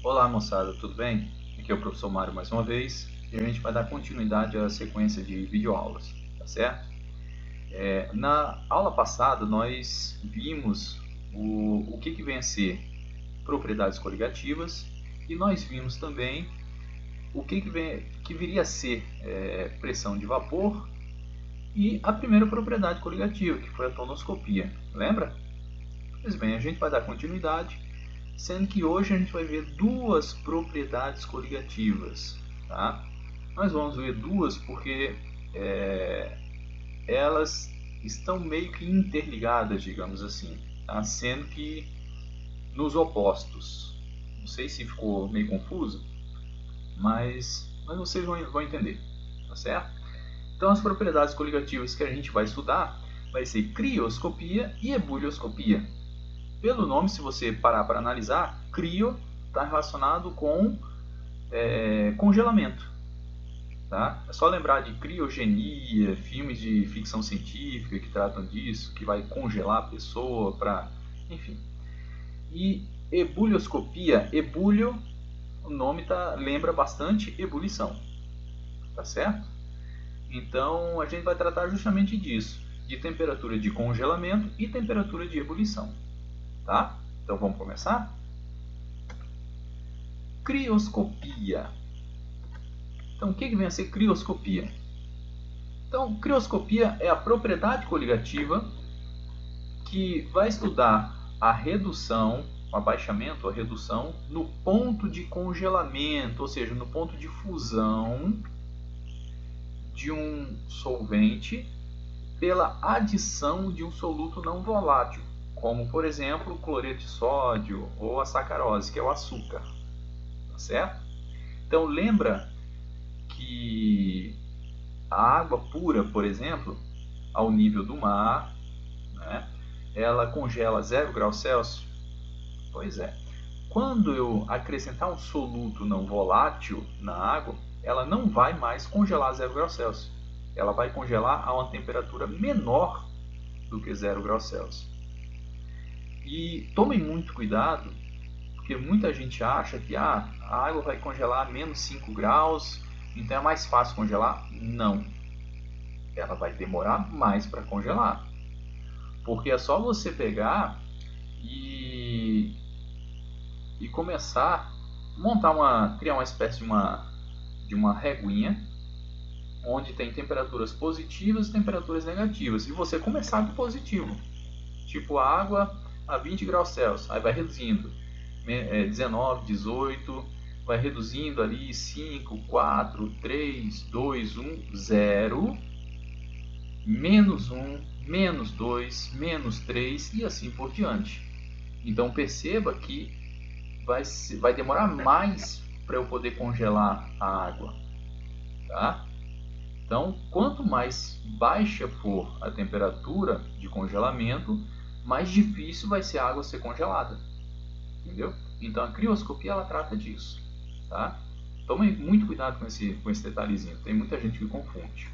Olá moçada, tudo bem? Aqui é o professor Mário mais uma vez e a gente vai dar continuidade à sequência de videoaulas, tá certo? Na aula passada nós vimos o que vem a ser propriedades coligativas e nós vimos também o que viria a ser pressão de vapor e a primeira propriedade coligativa, que foi a tonoscopia, lembra? Pois bem, a gente vai dar continuidade, sendo que hoje a gente vai ver duas propriedades coligativas, tá? Nós vamos ver duas porque elas estão meio que interligadas, digamos assim, tá? Sendo que nos opostos. Não sei se ficou meio confuso, mas vocês vão entender, tá certo? Então as propriedades coligativas que a gente vai estudar vai ser crioscopia e ebullioscopia. Pelo nome, se você parar para analisar, crio está relacionado com congelamento. Tá? É só lembrar de criogenia, filmes de ficção científica que tratam disso, que vai congelar a pessoa para, enfim. E ebullioscopia, ebulho, o nome lembra bastante ebulição, tá certo? Então a gente vai tratar justamente disso, de temperatura de congelamento e temperatura de ebulição, tá? Então vamos começar? Crioscopia. Então o que vem a ser crioscopia? Então, crioscopia é a propriedade coligativa que vai estudar a redução, o abaixamento, a redução no ponto de congelamento, ou seja, no ponto de fusão de um solvente pela adição de um soluto não volátil, como por exemplo o cloreto de sódio ou a sacarose, que é o açúcar, tá certo? Então lembra que a água pura, por exemplo, ao nível do mar, né, ela congela a 0 graus Celsius? Pois é. Quando eu acrescentar um soluto não volátil na água, ela não vai mais congelar a 0 graus Celsius. Ela vai congelar a uma temperatura menor do que 0 graus Celsius. E tomem muito cuidado, porque muita gente acha que a água vai congelar a menos 5 graus, então é mais fácil congelar. Não. Ela vai demorar mais para congelar. Porque é só você pegar e começar a criar uma espécie de uma reguinha onde tem temperaturas positivas e temperaturas negativas. E você começar com positivo. Tipo a água a 20 graus Celsius. Aí vai reduzindo. 19, 18, vai reduzindo ali 5, 4, 3, 2, 1, 0, menos 1, menos 2, menos 3 e assim por diante. Então perceba que vai demorar mais para eu poder congelar a água. Tá? Então, quanto mais baixa for a temperatura de congelamento, mais difícil vai ser a água ser congelada. Entendeu? Então a crioscopia ela trata disso. Tá? Tome muito cuidado com esse detalhezinho. Tem muita gente que confunde.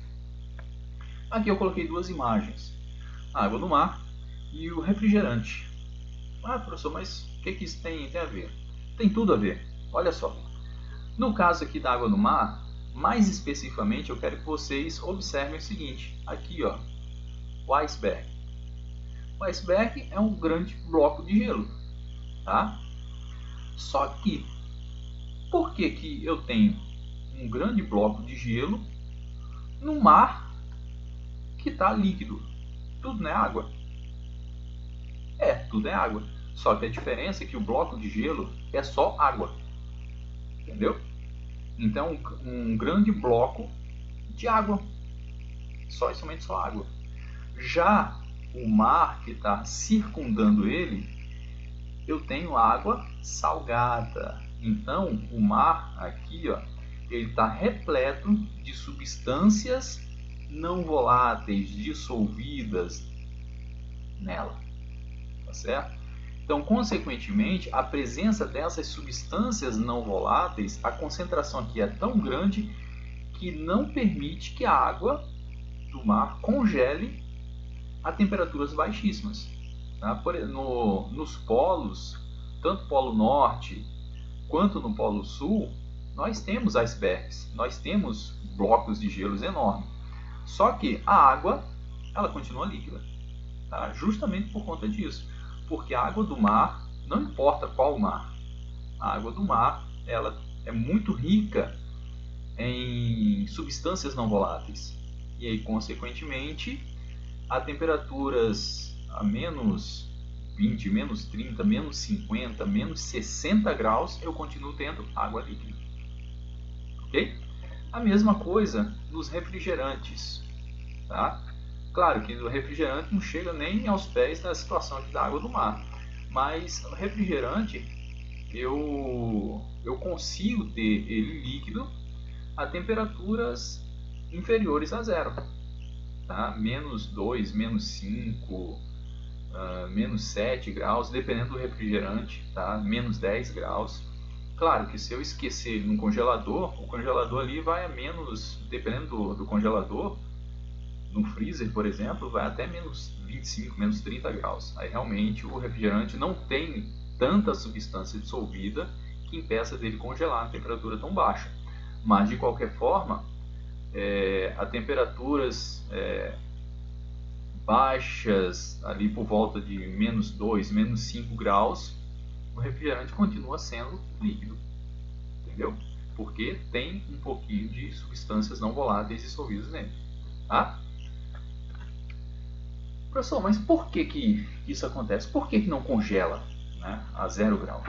Aqui eu coloquei duas imagens. A água do mar e o refrigerante. Ah, professor, mas o que isso tem a ver? Tem tudo a ver. Olha só. No caso aqui da água do mar, mais especificamente eu quero que vocês observem o seguinte. Aqui, ó, o iceberg. O iceberg é um grande bloco de gelo. Tá? Só que, por que eu tenho um grande bloco de gelo no mar que está líquido? Tudo não é água? Tudo é água. Só que a diferença é que o bloco de gelo é só água. Entendeu? Então, um grande bloco de água. Somente só água. Já o mar que está circundando ele, eu tenho água salgada. Então, o mar aqui, ó, ele está repleto de substâncias não voláteis dissolvidas nela. Tá certo? Então, consequentemente, a presença dessas substâncias não voláteis, a concentração aqui é tão grande que não permite que a água do mar congele a temperaturas baixíssimas. Tá? Nos polos, tanto o Polo Norte quanto no Polo Sul, nós temos icebergs, nós temos blocos de gelos enormes. Só que a água, ela continua líquida, tá? Justamente por conta disso. Porque a água do mar, não importa qual mar, a água do mar, ela é muito rica em substâncias não voláteis. E aí, consequentemente, a temperaturas a menos 20, menos 30, menos 50, menos 60 graus, eu continuo tendo água líquida. Ok? A mesma coisa nos refrigerantes. Tá? Claro que o refrigerante não chega nem aos pés da situação aqui da água do mar. Mas o refrigerante, eu consigo ter ele líquido a temperaturas inferiores a zero. Tá? Menos 2, menos 5, menos 7 graus, dependendo do refrigerante, tá? Menos 10 graus. Claro que se eu esquecer ele no congelador, o congelador ali vai a menos, dependendo do congelador, no freezer, por exemplo, vai até menos 25, menos 30 graus. Aí realmente o refrigerante não tem tanta substância dissolvida que impeça dele congelar a temperatura tão baixa. Mas de qualquer forma, a temperaturas baixas, ali por volta de menos 2, menos 5 graus, o refrigerante continua sendo líquido, entendeu? Porque tem um pouquinho de substâncias não voláteis dissolvidas nele, tá? Professor, mas por que isso acontece? Por que não congela, né, a 0 grau?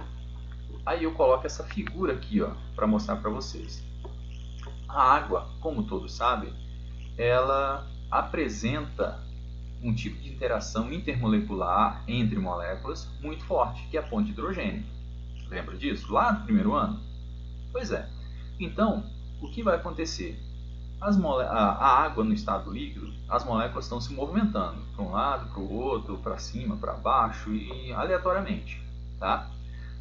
Aí eu coloco essa figura aqui, ó, para mostrar para vocês. A água, como todos sabem, ela apresenta um tipo de interação intermolecular entre moléculas muito forte, que é a ponte de hidrogênio. Lembra disso? Lá no primeiro ano? Pois é. Então, o que vai acontecer? A água no estado líquido, as moléculas estão se movimentando para um lado, para o outro, para cima, para baixo e aleatoriamente. Tá?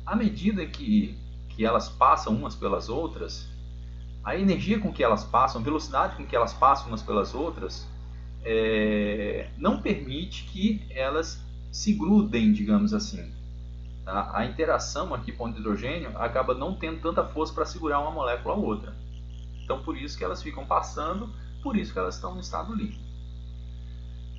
À medida que elas passam umas pelas outras, a energia com que elas passam, a velocidade com que elas passam umas pelas outras, não permite que elas se grudem, digamos assim. Tá? A interação aqui com o hidrogênio acaba não tendo tanta força para segurar uma molécula a outra. Então, por isso que elas ficam passando, por isso que elas estão no estado líquido.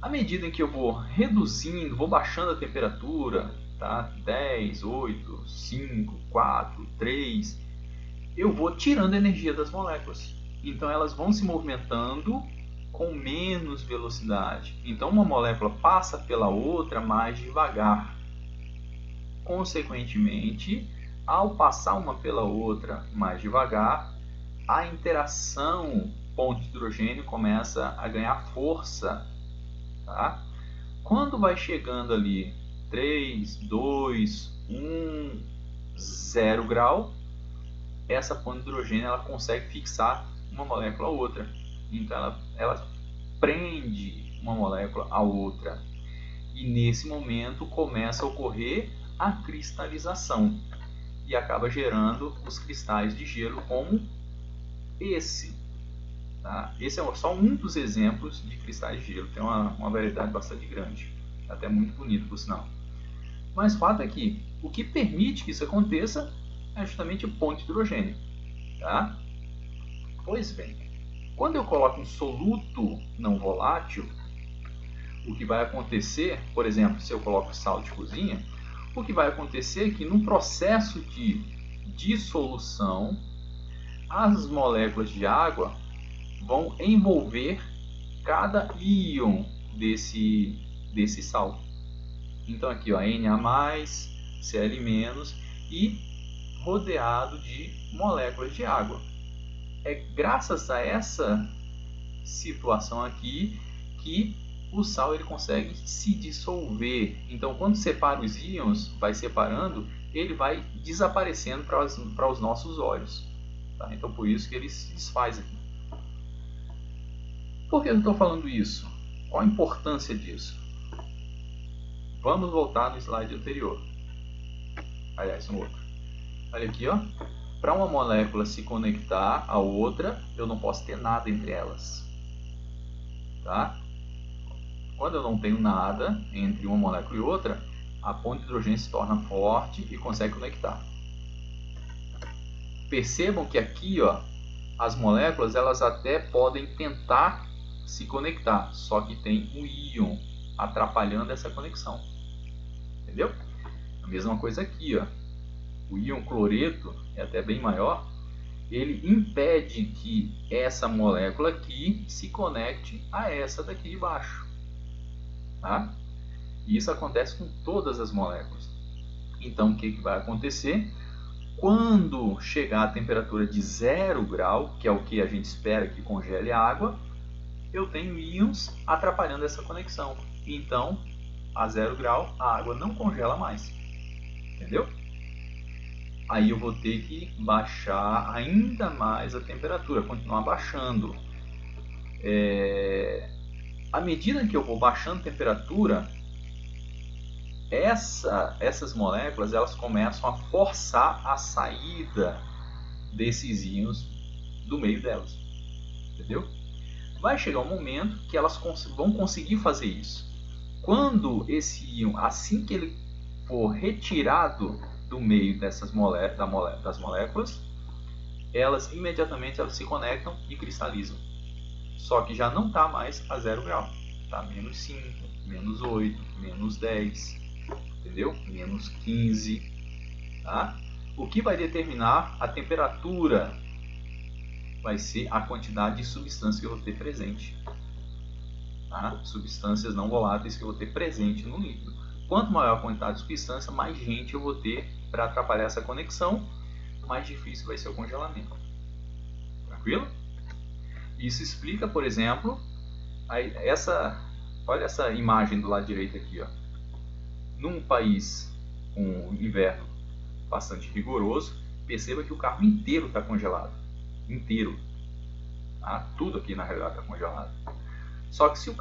À medida em que eu vou reduzindo, vou baixando a temperatura, tá? 10, 8, 5, 4, 3, eu vou tirando a energia das moléculas. Então, elas vão se movimentando com menos velocidade. Então, uma molécula passa pela outra mais devagar. Consequentemente, ao passar uma pela outra mais devagar, a interação ponto de hidrogênio começa a ganhar força. Tá? Quando vai chegando ali 3, 2, 1, 0 grau, essa ponte de hidrogênio ela consegue fixar uma molécula a outra. Então ela prende uma molécula a outra. E nesse momento começa a ocorrer a cristalização. E acaba gerando os cristais de gelo como esse. Tá? Esse é só um dos exemplos de cristais de gelo. Tem uma variedade bastante grande. Até muito bonito, por sinal. Mas o fato é que o que permite que isso aconteça é justamente a ponte de hidrogênio. Tá? Pois bem, quando eu coloco um soluto não volátil, o que vai acontecer, por exemplo, se eu coloco sal de cozinha, o que vai acontecer é que no processo de dissolução, as moléculas de água vão envolver cada íon desse sal. Então aqui, ó, Na+, Cl- e rodeado de moléculas de água. É graças a essa situação aqui que o sal ele consegue se dissolver. Então, quando separa os íons, vai separando, ele vai desaparecendo para os nossos olhos. Tá? Então, por isso que ele se desfaz aqui. Por que eu estou falando isso? Qual a importância disso? Vamos voltar no slide anterior. Aliás, no outro. Olha aqui, ó. Para uma molécula se conectar a outra, eu não posso ter nada entre elas. Tá? Quando eu não tenho nada entre uma molécula e outra, a ponte de hidrogênio se torna forte e consegue conectar. Percebam que aqui, ó, as moléculas elas até podem tentar se conectar, só que tem um íon atrapalhando essa conexão. Entendeu? A mesma coisa aqui, ó. O íon cloreto é até bem maior. Ele impede que essa molécula aqui se conecte a essa daqui de baixo. Tá? E isso acontece com todas as moléculas. Então, o que vai acontecer? Quando chegar a temperatura de 0 grau, que é o que a gente espera que congele a água, eu tenho íons atrapalhando essa conexão. Então, a 0 grau, a água não congela mais. Entendeu? Aí eu vou ter que baixar ainda mais a temperatura, continuar baixando. À medida que eu vou baixando a temperatura, essas moléculas elas começam a forçar a saída desses íons do meio delas. Entendeu? Vai chegar um momento que elas vão conseguir fazer isso. Quando esse íon, assim que ele for retirado do meio das moléculas, elas imediatamente se conectam e cristalizam. Só que já não está mais a 0 grau. Está menos 5, menos 8, menos 10, entendeu? Menos 15. Tá? O que vai determinar a temperatura vai ser a quantidade de substância que eu vou ter presente. Tá? Substâncias não voláteis que eu vou ter presente no líquido. Quanto maior a quantidade de substância, mais gente eu vou ter para atrapalhar essa conexão, mais difícil vai ser o congelamento. Tranquilo? Isso explica, por exemplo, olha essa imagem do lado direito aqui. Ó. Num país com inverno bastante rigoroso, perceba que o carro inteiro está congelado. Inteiro. Tá? Tudo aqui na realidade está congelado. Só que se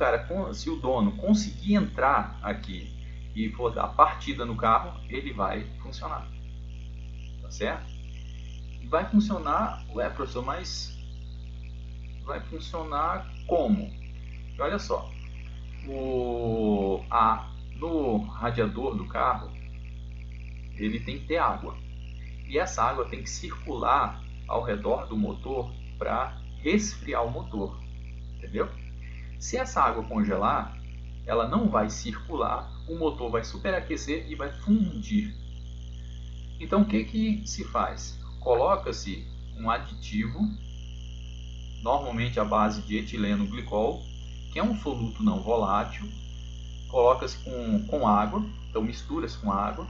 o dono conseguir entrar aqui e for dar partida no carro, ele vai funcionar. Tá certo? E vai funcionar, professor, mas vai funcionar como? E olha só, no radiador do carro, ele tem que ter água. E essa água tem que circular ao redor do motor para resfriar o motor. Entendeu? Se essa água congelar, ela não vai circular, o motor vai superaquecer e vai fundir. Então o que se faz? Coloca-se um aditivo, normalmente à base de etileno glicol, que é um soluto não volátil, coloca-se com água, então mistura-se com água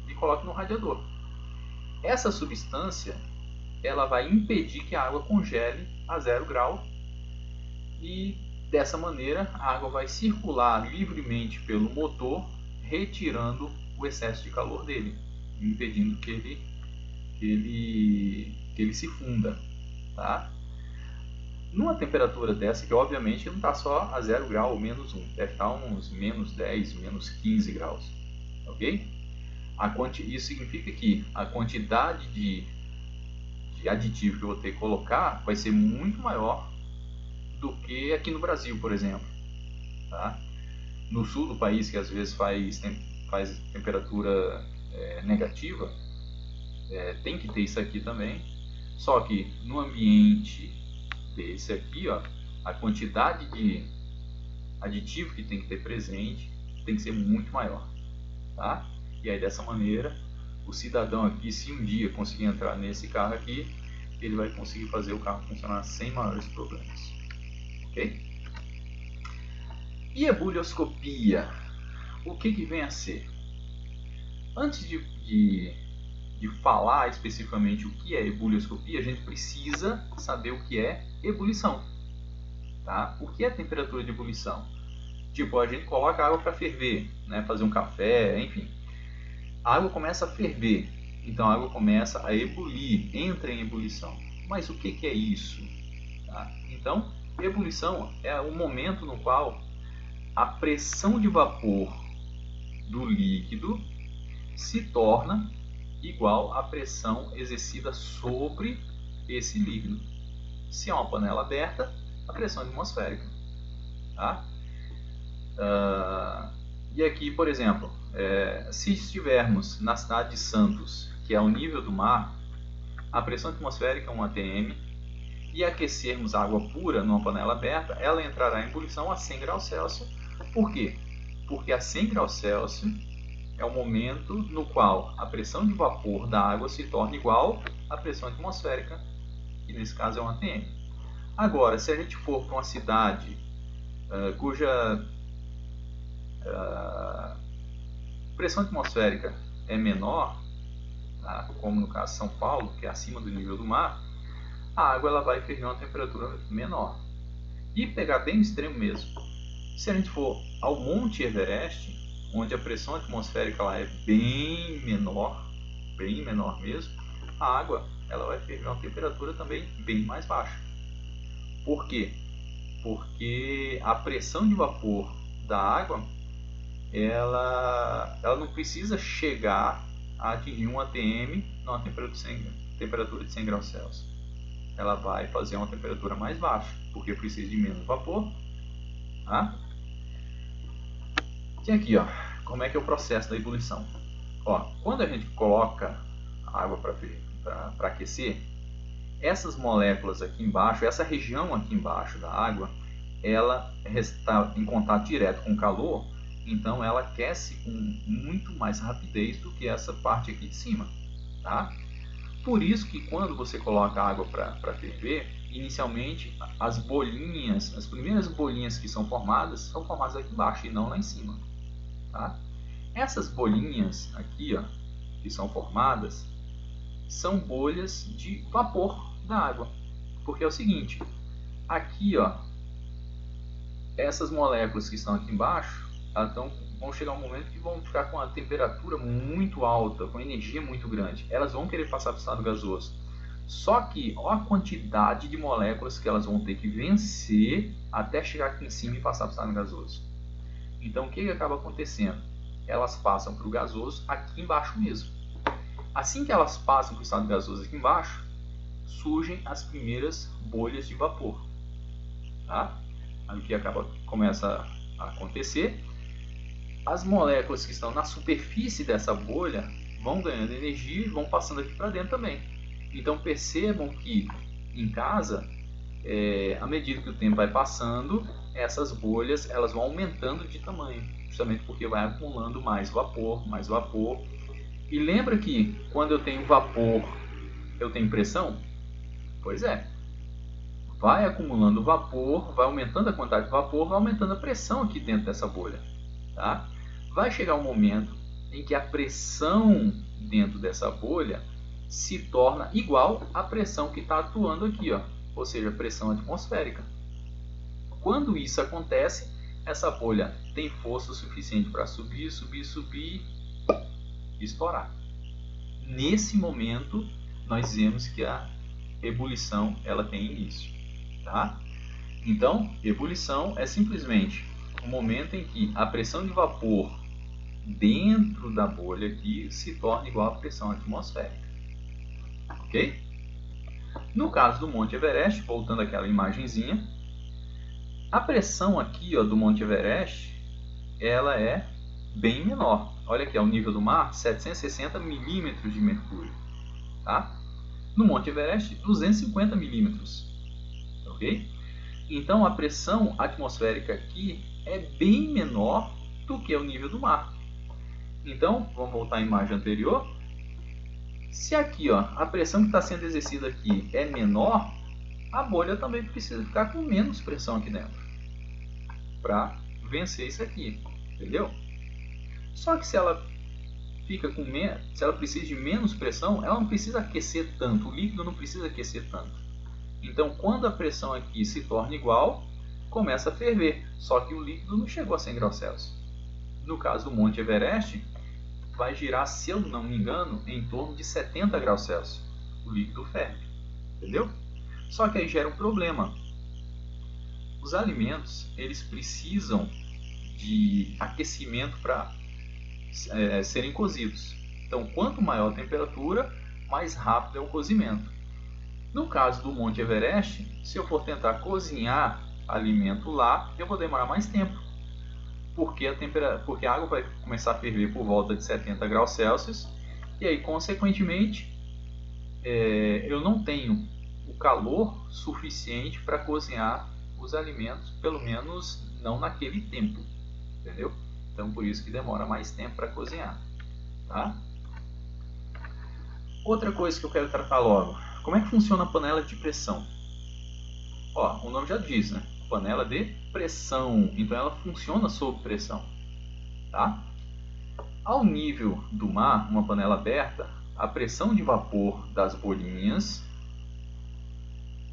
e coloca no radiador. Essa substância ela vai impedir que a água congele a 0 grau e dessa maneira a água vai circular livremente pelo motor, retirando o excesso de calor dele, impedindo que ele se funda. Tá? Numa temperatura dessa, que obviamente não está só a 0 grau ou menos 1, deve estar uns menos 10, menos 15 graus. Ok? Isso significa que a quantidade de aditivo que eu vou ter que colocar vai ser muito maior do que aqui no Brasil, por exemplo. Tá? No sul do país, que às vezes faz temperatura negativa, tem que ter isso aqui também. Só que no ambiente desse aqui, ó, a quantidade de aditivo que tem que ter presente tem que ser muito maior. Tá? E aí dessa maneira, o cidadão aqui, se um dia conseguir entrar nesse carro aqui, ele vai conseguir fazer o carro funcionar sem maiores problemas. Ok? E a bulioscopia? O que vem a ser? Antes de falar especificamente o que é ebulioscopia, a gente precisa saber o que é ebulição. Tá? O que é temperatura de ebulição? Tipo, a gente coloca água para ferver, né? Fazer um café, enfim. A água começa a ferver, então a água começa a ebulir, entra em ebulição. Mas o que é isso? Tá? Então, ebulição é o momento no qual a pressão de vapor do líquido se torna igual à pressão exercida sobre esse líquido. Se é uma panela aberta, a pressão é atmosférica. Tá? E aqui, por exemplo, se estivermos na cidade de Santos, que é ao nível do mar, a pressão atmosférica é 1 atm, e aquecermos água pura numa panela aberta, ela entrará em ebulição a 100 graus Celsius. Por quê? Porque a 100 graus Celsius é o momento no qual a pressão de vapor da água se torna igual à pressão atmosférica, que nesse caso é 1 atm. Agora, se a gente for para uma cidade cuja pressão atmosférica é menor, tá? Como no caso de São Paulo, que é acima do nível do mar, a água ela vai ferver a uma temperatura menor. E pegar bem no extremo mesmo, se a gente for ao Monte Everest, onde a pressão atmosférica lá é bem menor mesmo, a água ela vai ferver a uma temperatura também bem mais baixa. Por quê? Porque a pressão de vapor da água ela não precisa chegar a atingir 1 atm numa temperatura de 100 graus Celsius. Ela vai fazer uma temperatura mais baixa, porque precisa de menos vapor. Tá? E aqui, ó, como é que é o processo da ebulição? Ó, quando a gente coloca a água para aquecer, essas moléculas aqui embaixo, essa região aqui embaixo da água, ela está em contato direto com o calor, então ela aquece com muito mais rapidez do que essa parte aqui de cima. Tá? Por isso que quando você coloca a água para ferver, inicialmente as bolinhas, as primeiras bolinhas que são formadas aqui embaixo e não lá em cima. Tá? Essas bolinhas aqui, ó, que são formadas, são bolhas de vapor da água. Porque é o seguinte, aqui, ó, essas moléculas que estão aqui embaixo, vão chegar um momento que vão ficar com a temperatura muito alta, com energia muito grande. Elas vão querer passar para o estado gasoso. Só que olha a quantidade de moléculas que elas vão ter que vencer até chegar aqui em cima e passar para o estado gasoso. Então o que acaba acontecendo? Elas passam para o gasoso aqui embaixo mesmo. Assim que elas passam para o estado gasoso aqui embaixo, surgem as primeiras bolhas de vapor. Tá? Aí o que começa a acontecer? As moléculas que estão na superfície dessa bolha vão ganhando energia e vão passando aqui para dentro também. Então percebam que em casa, à medida que o tempo vai passando, essas bolhas elas vão aumentando de tamanho, justamente porque vai acumulando mais vapor. E lembra que quando eu tenho vapor, eu tenho pressão? Pois é. Vai acumulando vapor, vai aumentando a quantidade de vapor, vai aumentando a pressão aqui dentro dessa bolha. Tá? Vai chegar um momento em que a pressão dentro dessa bolha se torna igual à pressão que está atuando aqui, ó, ou seja, pressão atmosférica. Quando isso acontece, essa bolha tem força suficiente para subir e estourar. Nesse momento, nós vemos que a ebulição ela tem início. Tá? Então, ebulição é simplesmente o momento em que a pressão de vapor dentro da bolha aqui se torna igual à pressão atmosférica. Ok? No caso do Monte Everest, voltando àquela imagenzinha, a pressão aqui, ó, do Monte Everest, ela é bem menor. Olha aqui, ao nível do mar, 760 milímetros de mercúrio. Tá? No Monte Everest, 250 milímetros. Ok? Então a pressão atmosférica aqui é bem menor do que o nível do mar. Então, vamos voltar à imagem anterior. Se aqui, ó, a pressão que está sendo exercida aqui é menor, a bolha também precisa ficar com menos pressão aqui dentro para vencer isso aqui, entendeu? Só que se ela precisa de menos pressão, ela não precisa aquecer tanto, o líquido não precisa aquecer tanto. Então, quando a pressão aqui se torna igual, começa a ferver, só que o líquido não chegou a 100 graus Celsius. No caso do Monte Everest, vai girar, se eu não me engano, em torno de 70 graus Celsius. O líquido ferve, entendeu? Só que aí gera um problema. Os alimentos, eles precisam de aquecimento para serem cozidos. Então, quanto maior a temperatura, mais rápido é o cozimento. No caso do Monte Everest, se eu for tentar cozinhar alimento lá, eu vou demorar mais tempo. Porque a água vai começar a ferver por volta de 70 graus Celsius. E aí, consequentemente, eu não tenho o calor suficiente para cozinhar os alimentos, pelo menos não naquele tempo, entendeu? Então por isso que demora mais tempo para cozinhar, tá? Outra coisa que eu quero tratar logo, como é que funciona a panela de pressão? Ó, o nome já diz, né? Panela de pressão, então ela funciona sob pressão, tá? Ao nível do mar, uma panela aberta, a pressão de vapor das bolinhas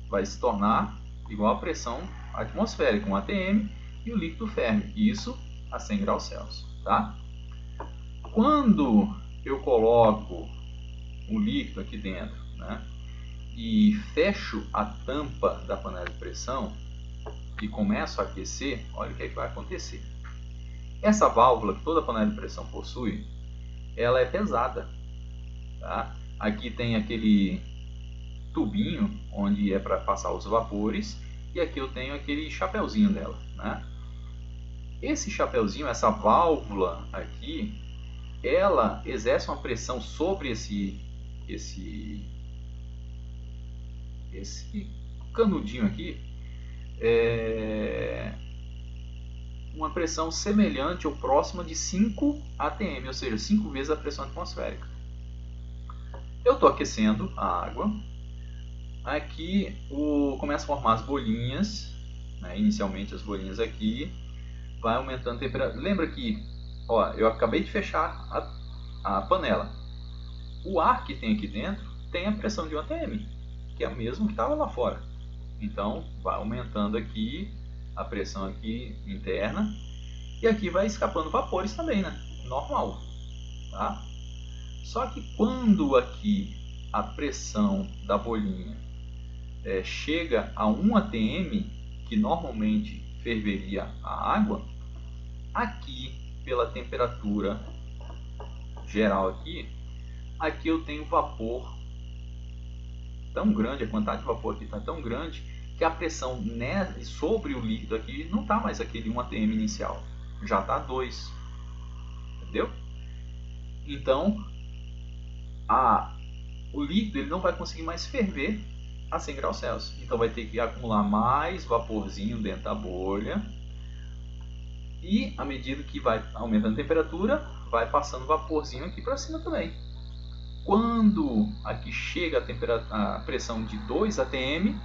vai se tornar igual à pressão atmosférica, um atm, e o líquido ferve, isso a 100 graus Celsius, tá? Quando eu coloco o líquido aqui dentro, né, e fecho a tampa da panela de pressão e começo a aquecer, olha o que é que vai acontecer. Essa válvula que toda panela de pressão possui, ela é pesada, tá? Aqui tem aquele tubinho onde é para passar os vapores e aqui eu tenho aquele chapeuzinho dela, né? Esse chapeuzinho, essa válvula aqui, ela exerce uma pressão sobre esse canudinho aqui, uma pressão semelhante ou próxima de 5 atm, ou seja, 5 vezes a pressão atmosférica. Eu estou aquecendo a água, aqui começa a formar as bolinhas, né? Inicialmente as bolinhas aqui, vai aumentando a temperatura. Lembra que eu acabei de fechar a panela. O ar que tem aqui dentro tem a pressão de 1 atm, que é a mesma que estava lá fora. Então vai aumentando aqui a pressão aqui interna e aqui vai escapando vapores também, né? Normal, tá? Só que quando aqui a pressão da bolinha chega a 1 atm, que normalmente ferveria a água, aqui pela temperatura geral aqui eu tenho vapor tão grande, a quantidade de vapor aqui está tão grande que a pressão sobre o líquido aqui não está mais aquele 1 atm inicial, já está 2, entendeu? Então o líquido ele não vai conseguir mais ferver a 100 graus Celsius, então vai ter que acumular mais vaporzinho dentro da bolha e à medida que vai aumentando a temperatura vai passando vaporzinho aqui para cima também. Quando aqui chega a pressão de 2 atm,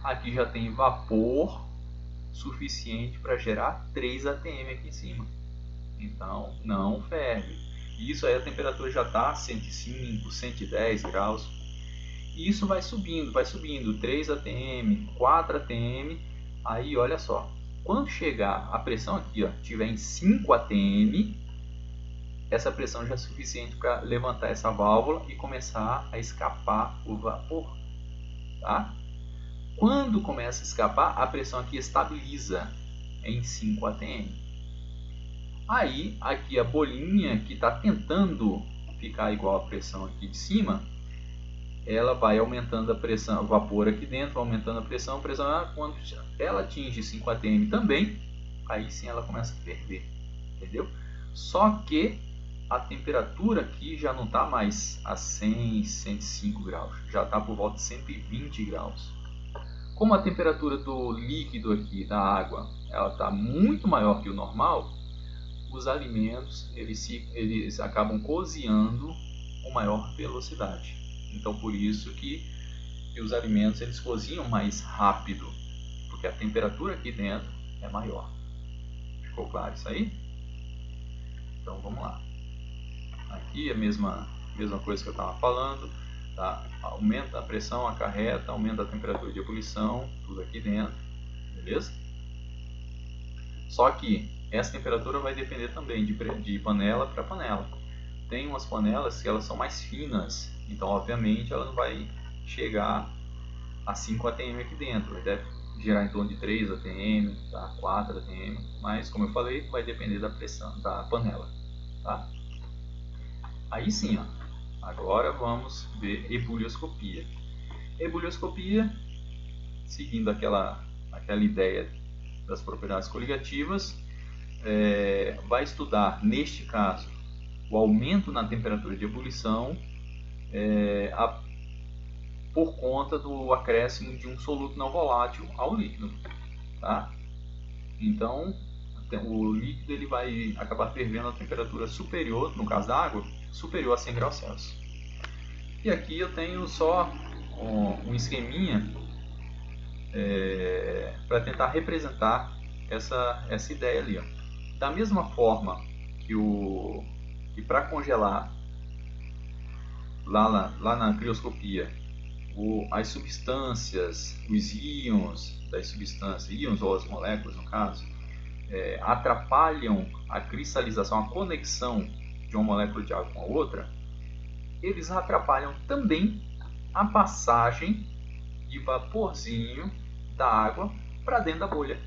aqui já tem vapor suficiente para gerar 3 atm aqui em cima. Então não ferve. Isso aí a temperatura já está 105, 110 graus. E isso vai subindo, 3 atm, 4 atm. Aí olha só, quando chegar a pressão aqui, tiver em 5 atm, essa pressão já é suficiente para levantar essa válvula e começar a escapar o vapor, tá? Quando começa a escapar, a pressão aqui estabiliza em 5 atm. Aí, aqui a bolinha que está tentando ficar igual a pressão aqui de cima, ela vai aumentando a pressão, o vapor aqui dentro, aumentando a pressão, quando ela atinge 5 atm também, aí sim ela começa a ferver, entendeu? Só que a temperatura aqui já não está mais a 100, 105 graus, já está por volta de 120 graus. Como a temperatura do líquido aqui, da água, ela está muito maior que o normal, os alimentos eles acabam cozinhando com maior velocidade. Então por isso que os alimentos eles cozinham mais rápido, porque a temperatura aqui dentro é maior. Ficou claro isso aí? Então vamos lá. Aqui a mesma coisa que eu estava falando, tá? Aumenta a pressão, acarreta, aumenta a temperatura de ebulição, tudo aqui dentro, beleza? Só que essa temperatura vai depender também de panela para panela. Tem umas panelas que elas são mais finas, então obviamente ela não vai chegar a 5 atm aqui dentro, ela deve gerar em torno de 3 atm, tá? 4 atm, mas como eu falei, vai depender da pressão da panela, tá? Aí sim, agora vamos ver ebulioscopia. Ebulioscopia, seguindo aquela ideia das propriedades coligativas, vai estudar, neste caso, o aumento na temperatura de ebulição por conta do acréscimo de um soluto não volátil ao líquido, tá? Então, o líquido ele vai acabar fervendo a temperatura superior, no caso da água, superior a 100 graus Celsius. E aqui eu tenho só um esqueminha para tentar representar essa ideia ali. Ó. Da mesma forma que para congelar lá na crioscopia as substâncias, os íons das substâncias, íons ou as moléculas no caso, atrapalham a cristalização, a conexão de uma molécula de água com a outra, eles atrapalham também a passagem de vaporzinho da água para dentro da bolha.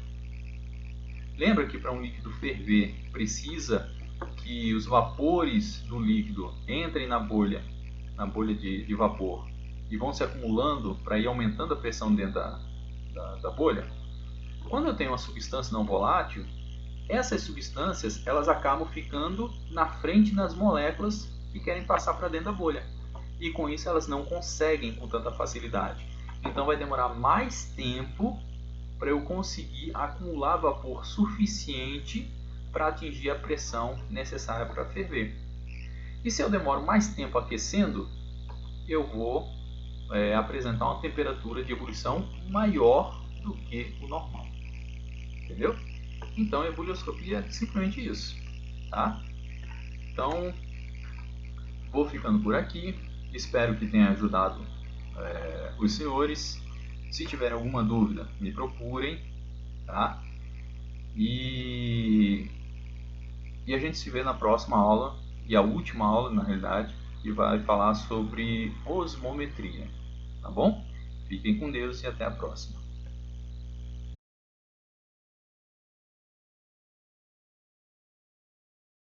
Lembra que para um líquido ferver precisa que os vapores do líquido entrem na bolha de vapor e vão se acumulando para ir aumentando a pressão dentro da bolha? Quando eu tenho uma substância não volátil, essas substâncias elas acabam ficando na frente das moléculas que querem passar para dentro da bolha. E com isso elas não conseguem com tanta facilidade. Então vai demorar mais tempo para eu conseguir acumular vapor suficiente para atingir a pressão necessária para ferver. E se eu demoro mais tempo aquecendo, eu vou apresentar uma temperatura de ebulição maior do que o normal. Entendeu? Então a ebulioscopia é simplesmente isso. Tá? Então vou ficando por aqui. Espero que tenha ajudado os senhores. Se tiverem alguma dúvida, me procurem, tá? E a gente se vê na próxima aula, e a última aula, na realidade, que vai falar sobre osmometria, tá bom? Fiquem com Deus e até a próxima.